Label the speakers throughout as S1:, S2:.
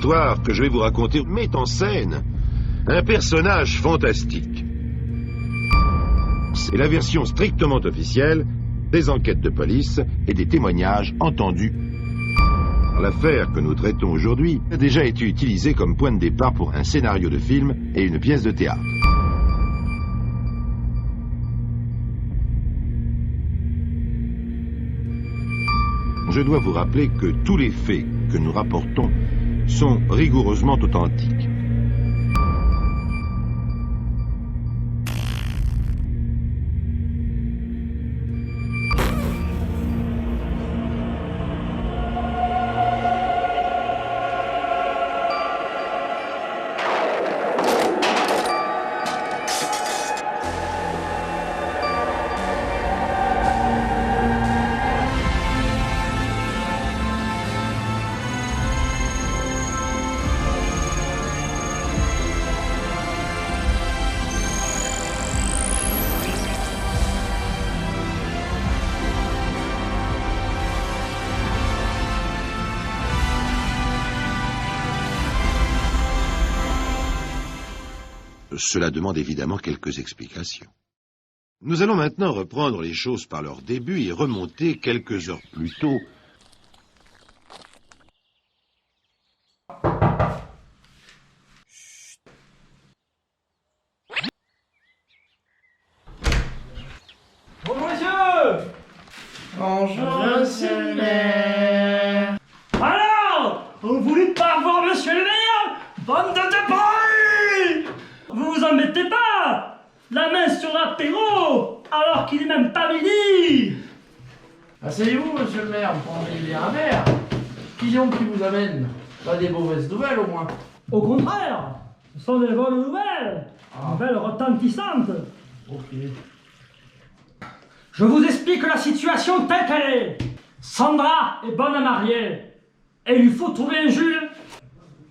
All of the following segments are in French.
S1: L'histoire que je vais vous raconter met en scène un personnage fantastique. C'est la version strictement officielle des enquêtes de police et des témoignages entendus. L'affaire que nous traitons aujourd'hui a déjà été utilisée comme point de départ pour un scénario de film et une pièce de théâtre. Je dois vous rappeler que tous les faits que nous rapportons sont rigoureusement authentiques. Cela demande évidemment quelques explications. Nous allons maintenant reprendre les choses par leur début et remonter quelques heures plus tôt.
S2: Bonjour monsieur.
S3: Bonjour, monsieur le maire.
S2: Alors, vous voulez pas voir monsieur le maire? Bande de boy! Vous vous en mettez pas! La main sur l'apéro, alors qu'il est même pas midi!
S3: Asseyez-vous, monsieur le maire, prenez un verre. Qui donc qui vous amène? Pas des mauvaises nouvelles au moins.
S2: Au contraire, ce sont des bonnes nouvelles, nouvelles retentissantes.
S3: Ok.
S2: Je vous explique la situation telle qu'elle est. Sandra est bonne à marier. Et il lui faut trouver un Jules.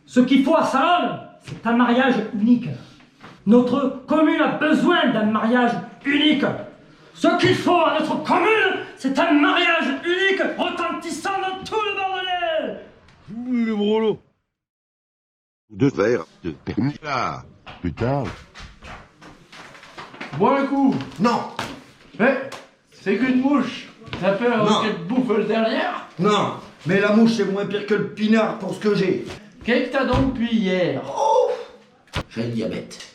S2: Ce qu'il faut à Salonne, c'est un mariage unique. Notre commune a besoin d'un mariage unique. Ce qu'il faut à notre commune, c'est un mariage unique retentissant dans tout le Bordelais.
S1: Le brolo. 2 verres de permis. Ah, plus tard.
S3: Bois un coup.
S4: Non,
S3: C'est qu'une mouche. T'as peur
S4: Non.
S3: qu'elle te bouffe le derrière?
S4: non, mais la mouche c'est moins pire que le pinard pour ce que j'ai.
S3: Qu'est-ce que t'as donc depuis hier?
S4: J'ai le diabète.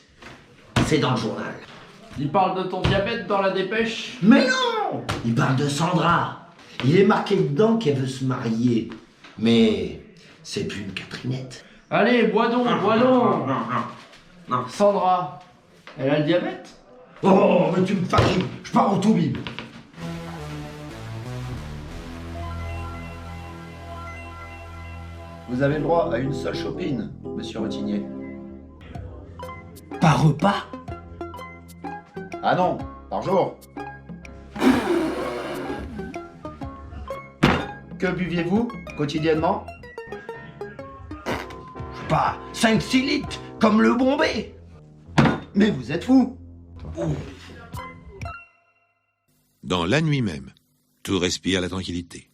S4: C'est dans le journal.
S3: Il parle de ton diabète dans la dépêche.
S4: Mais non, il parle de Sandra. Il est marqué dedans qu'elle veut se marier. Mais c'est plus une Catherinette.
S3: Allez, bois donc, bois donc.
S4: Non.
S3: Sandra, elle a le diabète?
S4: Oh, mais tu me fatigues. Je pars au toubib.
S5: Vous avez le droit à une seule chopine, monsieur Routinier.
S4: Par repas?
S5: Ah non, par jour. Que buviez-vous quotidiennement?
S4: Pas 5-6 litres, comme le Bombay.
S5: Mais vous êtes fou.
S1: Dans la nuit même, tout respire la tranquillité.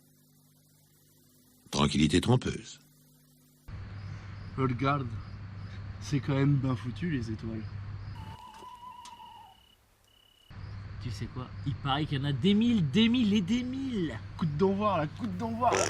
S1: Tranquillité trompeuse.
S6: Regarde, c'est quand même bien foutu les étoiles.
S7: Tu sais quoi? Il paraît qu'il y en a des mille et des mille.
S6: Coûte d'en voir là, coûte d'en voir là.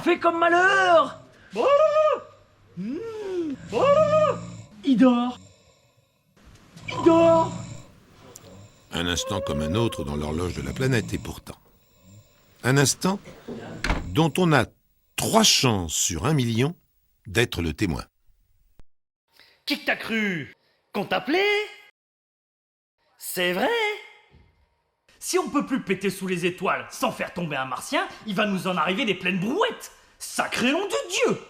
S7: fait comme malheur. Il dort. Il dort.
S1: Un instant comme un autre dans l'horloge de la planète, et pourtant. Un instant dont on a 3 chances sur 1 million d'être le témoin.
S8: Qui que t'as cru? Qu'on t'appelait? C'est vrai? Si on peut plus péter sous les étoiles sans faire tomber un martien, il va nous en arriver des pleines brouettes. Sacré nom de Dieu!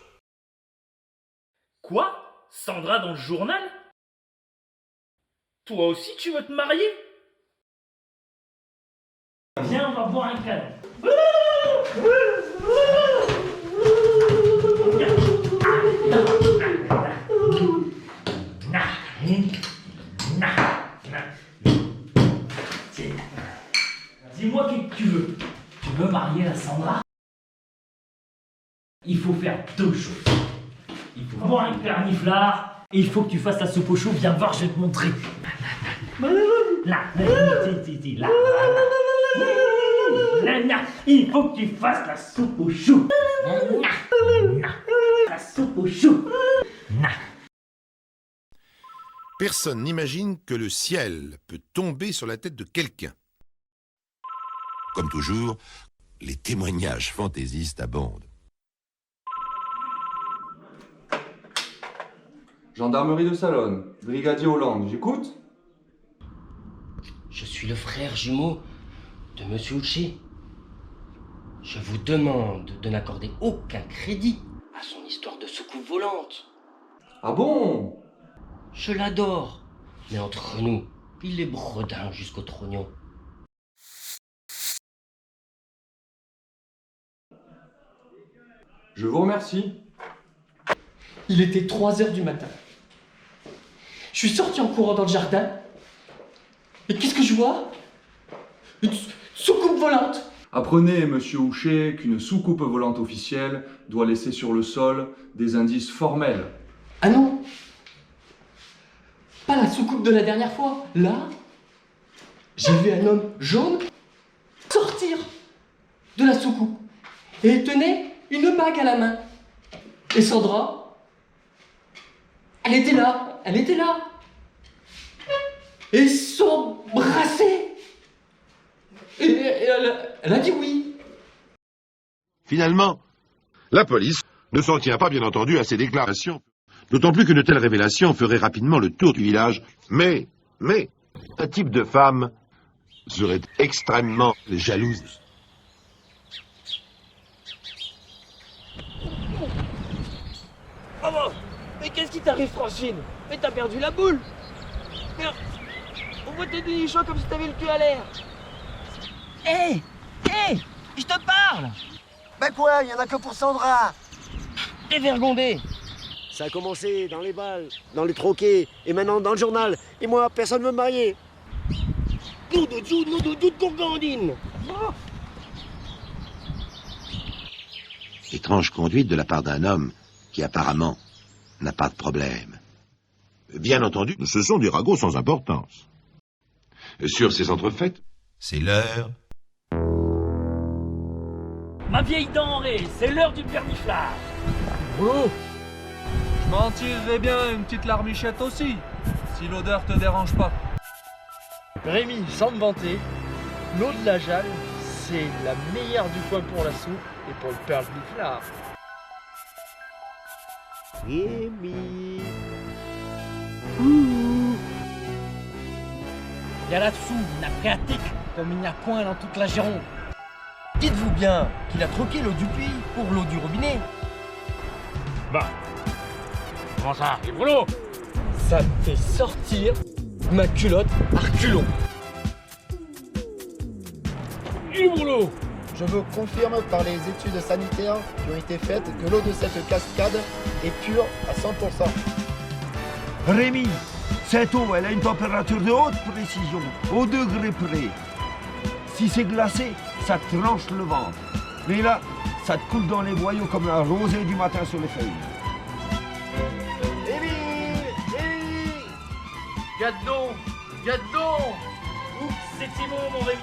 S8: Quoi? Sandra dans le journal? Toi aussi tu veux te marier?
S2: Viens, on va boire un câlin. Dis-moi qui que tu veux. Tu veux marier la Sandra? Il faut faire 2 choses. Il faut boire un perniflard et il faut que tu fasses la soupe au chou. Viens voir, je vais te montrer. Là. Il faut que tu fasses la soupe au chou. La soupe au chou.
S1: Personne n'imagine que le ciel peut tomber sur la tête de quelqu'un. Comme toujours, les témoignages fantaisistes abondent.
S9: Gendarmerie de Salonne, brigadier Hollande, j'écoute?
S10: Je suis le frère jumeau de Monsieur Houchet. Je vous demande de n'accorder aucun crédit à son histoire de soucoupe volante.
S9: Ah bon?
S10: Je l'adore, mais entre nous, il est bredin jusqu'au trognon.
S9: Je vous remercie.
S11: Il était 3 heures du matin. Je suis sorti en courant dans le jardin. Et qu'est-ce que je vois? Une soucoupe volante.
S9: Apprenez, monsieur Houchet, qu'une soucoupe volante officielle doit laisser sur le sol des indices formels.
S11: Ah non! Pas la soucoupe de la dernière fois. Là, j'ai vu un homme jaune sortir de la soucoupe. Et il tenait une bague à la main. Et Sandra, elle était là. Et ils se sont embrassés. Et elle a dit oui.
S1: Finalement, la police ne s'en tient pas, bien entendu, à ces déclarations. D'autant plus qu'une telle révélation ferait rapidement le tour du village. Mais, un type de femme serait extrêmement jalouse.
S12: Maman, mais qu'est-ce qui t'arrive, Francine? Mais t'as perdu la boule. Mais on voit tes dénichons comme si t'avais le cul à l'air. Hé, je te parle.
S13: Ben quoi, il y en a que pour Sandra.
S12: T'es vergondé.
S13: Ça a commencé dans les balles, dans les troquets, et maintenant dans le journal. Et moi, personne ne veut me marier.
S12: Nom de Dieu de gourgandine.
S4: Étrange conduite de la part d'un homme qui apparemment n'a pas de problème.
S1: Bien entendu, ce sont des ragots sans importance. Sur ces entrefaites, c'est l'heure.
S8: Ma vieille denrée, c'est l'heure du perniflard.
S14: Boulot, je m'en tirerais bien une petite larmichette aussi, si l'odeur te dérange pas.
S3: Rémi, sans me vanter, l'eau de la Jalle, c'est la meilleure du coin pour la soupe et pour le perniflard.
S13: Rémi.
S12: Il y a là-dessous une nappe phréatique, comme il n'y a point dans toute la Gironde. Dites-vous bien qu'il a troqué l'eau du puits pour l'eau du robinet.
S8: Bah, comment ça, il est brûlot?
S11: Ça me fait sortir ma culotte à reculons.
S8: Il est brûlot.
S5: Je vous confirme par les études sanitaires qui ont été faites que l'eau de cette cascade est pure à 100%.
S15: Rémi, cette eau, elle a une température de haute précision, au degré près. Si c'est glacé, ça te tranche le ventre. Mais là, ça te coule dans les boyaux comme la rosée du matin sur les feuilles.
S3: Gadon.
S8: Oups, c'est Thibaut, mon Rémi.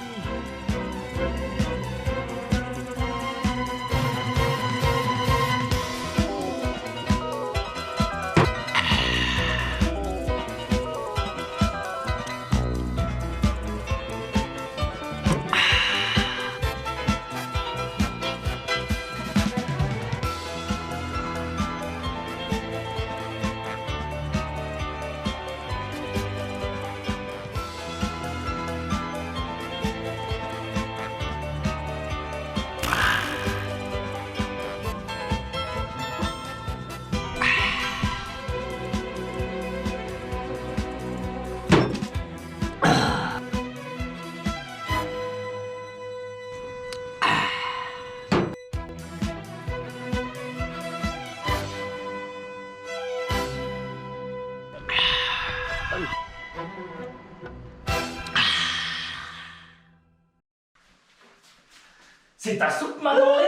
S8: C'est ta soupe, Manolé?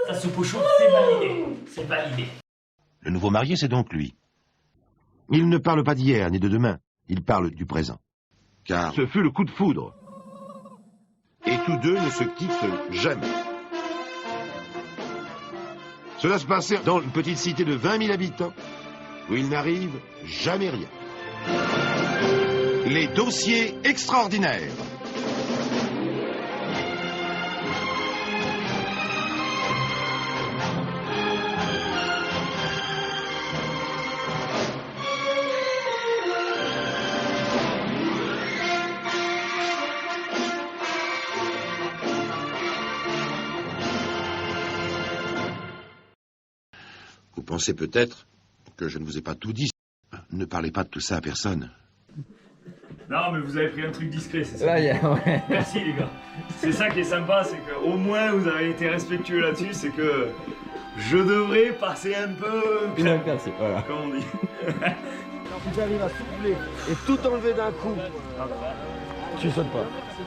S8: Ta soupe au chaud, c'est validé. C'est validé.
S1: Le nouveau marié, c'est donc lui. Il ne parle pas d'hier ni de demain, il parle du présent. Car ce fut le coup de foudre. Et tous deux ne se quittent jamais. Cela se passait dans une petite cité de 20 000 habitants, où il n'arrive jamais rien. Les dossiers extraordinaires. Vous pensez peut-être que je ne vous ai pas tout dit. Ne parlez pas de tout ça à personne.
S16: Non, mais vous avez pris un truc discret, c'est ça?
S11: Ouais.
S16: Merci les gars. C'est ça qui est sympa, c'est qu'au moins vous avez été respectueux là-dessus, c'est que je devrais passer un peu...
S11: Merci, voilà.
S16: Comme on dit.
S13: Si j'arrive à souffler et tout enlever d'un coup, tu sautes pas.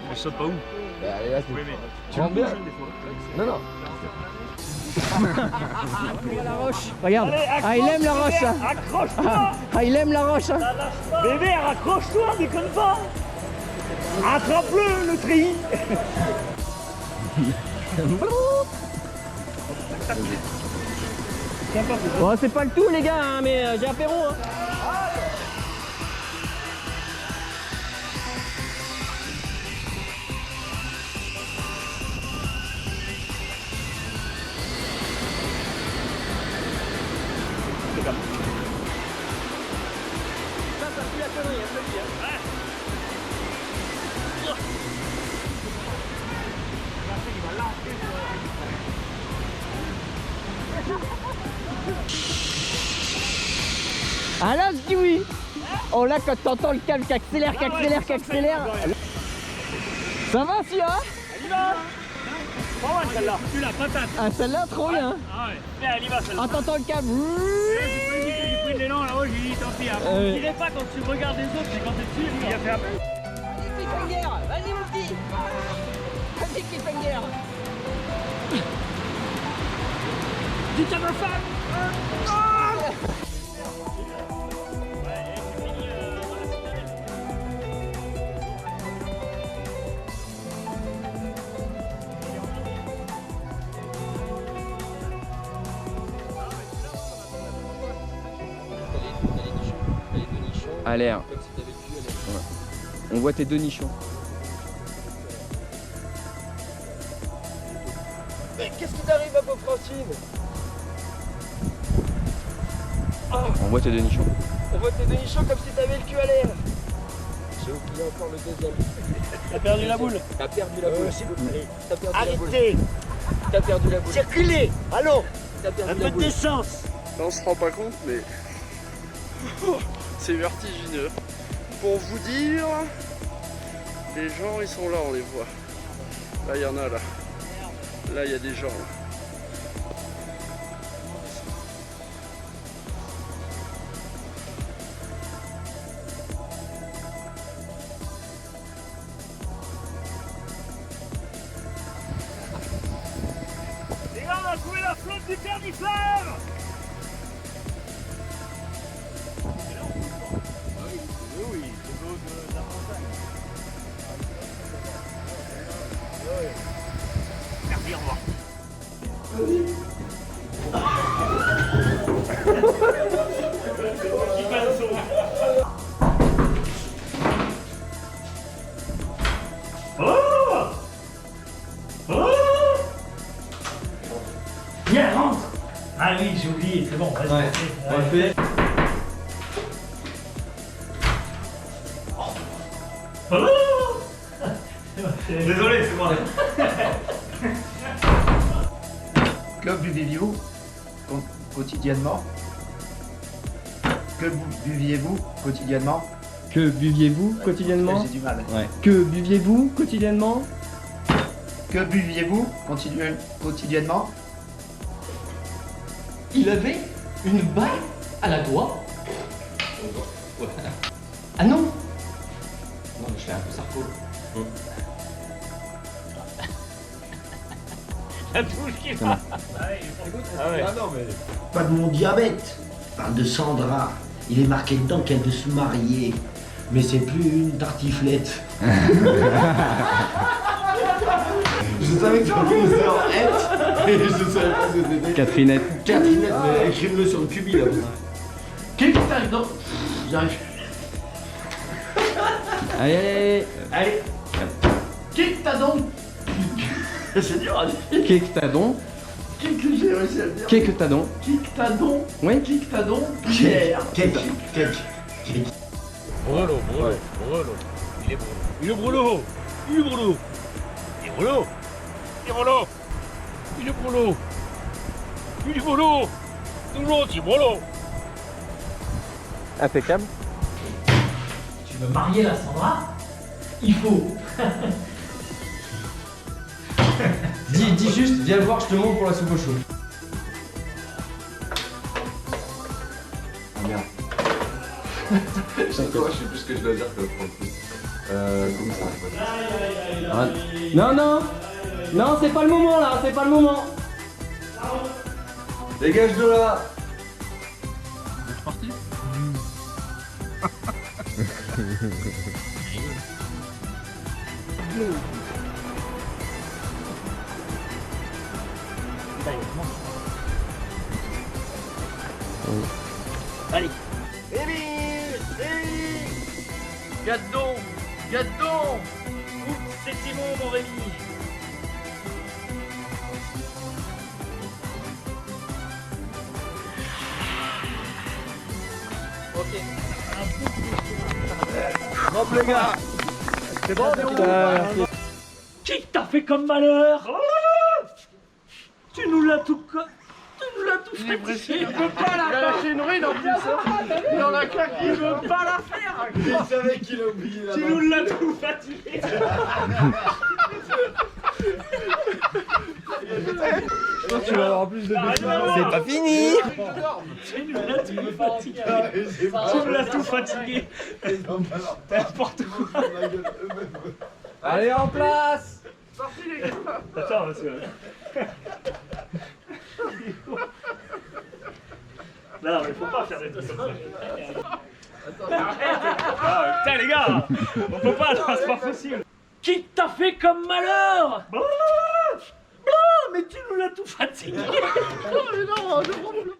S16: Mais je saute pas où?
S13: Bah, allez, là, c'est...
S16: Oui, mais
S13: Tu rentres bien? Non, non.
S12: La roche. Regarde. Allez, il aime la roche.
S8: Accroche-toi.
S12: Il aime la roche.
S8: Bébé, raccroche-toi, déconne pas. Attrape-le, le tri.
S12: Bon, c'est pas le tout, les gars, hein, mais j'ai apéro. Hein. Ah là, je dis oui. Oh là, quand t'entends le câble qui accélère, qui accélère. Ça va, si, hein?
S8: Elle y va. Pas mal celle-là. Tu la patate.
S12: Ah, celle-là, trop bien.
S8: Ah ouais. Mais elle y va celle-là.
S12: Ah, t'entends le câble.
S8: J'ai pris de l'élan là-haut, j'ai dit tant pis. Je dirais pas quand tu regardes les autres, mais quand t'es dessus, il a fait un peu.
S12: Vas-y, cliffhanger. Vas-y, mon petit. Vas-y, cliffhanger.
S8: Dis à ma femme.
S11: À l'air. Ouais. On voit tes deux nichons.
S13: Mais qu'est-ce qui t'arrive, ma pauvre Francine?
S11: On voit tes deux nichons.
S13: On voit tes deux nichons comme si t'avais le cul à l'air. J'ai oublié encore le deuxième.
S8: T'as perdu la boule.
S13: T'as perdu la boule.
S8: S'il vous plaît.
S13: T'as perdu la boule.
S8: Arrêtez.
S13: T'as perdu la boule.
S8: Circulez. Allô.
S13: T'as perdu
S8: Un
S13: la
S8: peu de
S13: boule.
S8: décence.
S9: Là, on se rend pas compte, mais c'est vertigineux. Pour vous dire, les gens, ils sont là, on les voit. Là, il y en a là. Là, il y a des gens. Là.
S8: Les gars, on a trouvé la flotte du Pernifleur. Oui, c'est l'eau de la montagne. Merci, au revoir. Oh! Oh! Viens, rentre! Ah oui, j'ai oublié.
S2: c'est bon, vas-y.
S11: Ouais, on le fait.
S16: Désolé, c'est moi.
S5: Que buvez-vous quotidiennement? Que buviez-vous quotidiennement?
S11: Que buviez-vous quotidiennement?
S5: J'ai du mal.
S11: Ouais. Que buviez-vous quotidiennement?
S5: Que buviez-vous quotidiennement?
S11: Il avait une balle à la doigt. Ah non? Non, mais je fais un peu sarco.
S8: La touche qui va.
S16: Ah ouais.
S8: non, mais.
S4: Pas de mon diabète. Parle de Sandra. Il est marqué dedans qu'elle veut se marier. Mais c'est plus une tartiflette. Je savais que tu commençais en S et je savais pas ce que c'était.
S11: Catrinette.
S4: Catrinette, mais écrive-le sur le cubi là.
S5: Qu'est-ce que t'as dedans? J'arrive.
S11: Allez.
S5: Allez. Qu'est-ce que t'as donc? C'est dur à dire.
S11: Qu'est-ce que t'as donc?
S5: Qu'est-ce que j'ai réussi à dire?
S11: Qu'est-ce que t'as donc?
S5: Qu'est-ce que t'as donc?
S11: Oui.
S5: Qu'est-ce que t'as donc? Pierre.
S8: Brolo. Il est brolo. Il est brolo. Il est brolo. Il est brolo. Il est brolo. Il est brolo. Il est brolo. Toujours aussi brolo.
S11: Impeccable.
S2: Tu veux marier la Sandra? Il faut.
S11: Dis juste, viens voir, je te montre pour la soupe au chaud.
S6: Ah merde. Je sais plus ce que je dois dire que comment ça?
S11: Non, c'est pas le moment là, c'est pas le moment.
S6: Dégage de là.
S14: Je partais.
S8: Allez.
S9: Gadon.
S8: C'est Simon, mon Rémi.
S9: Ok. Hop les gars. C'est bon,
S2: Qui t'a fait comme malheur? Tu nous l'as tout fatigué.
S9: Il veut pas la faire. Il a lâché une ride en plus. Il en a claqué.
S2: Il veut pas la faire.
S6: Il savait qu'il a oublié la
S2: Tu nous l'as tout fatigué.
S9: Tu vas avoir plus de
S11: C'est pas fini.
S2: Tu nous l'as tout fatigué. Tu nous l'as tout fatigué. N'importe quoi.
S14: Allez, en place.
S9: Sorti les gars.
S2: Attends, monsieur. Non, mais faut pas faire des trucs comme ça. Ah, putain, les gars, on peut pas, là, c'est pas possible. Qui t'a fait comme malheur? Mais tu nous l'as tout fatigué.
S9: Non, mais non, je comprends plus.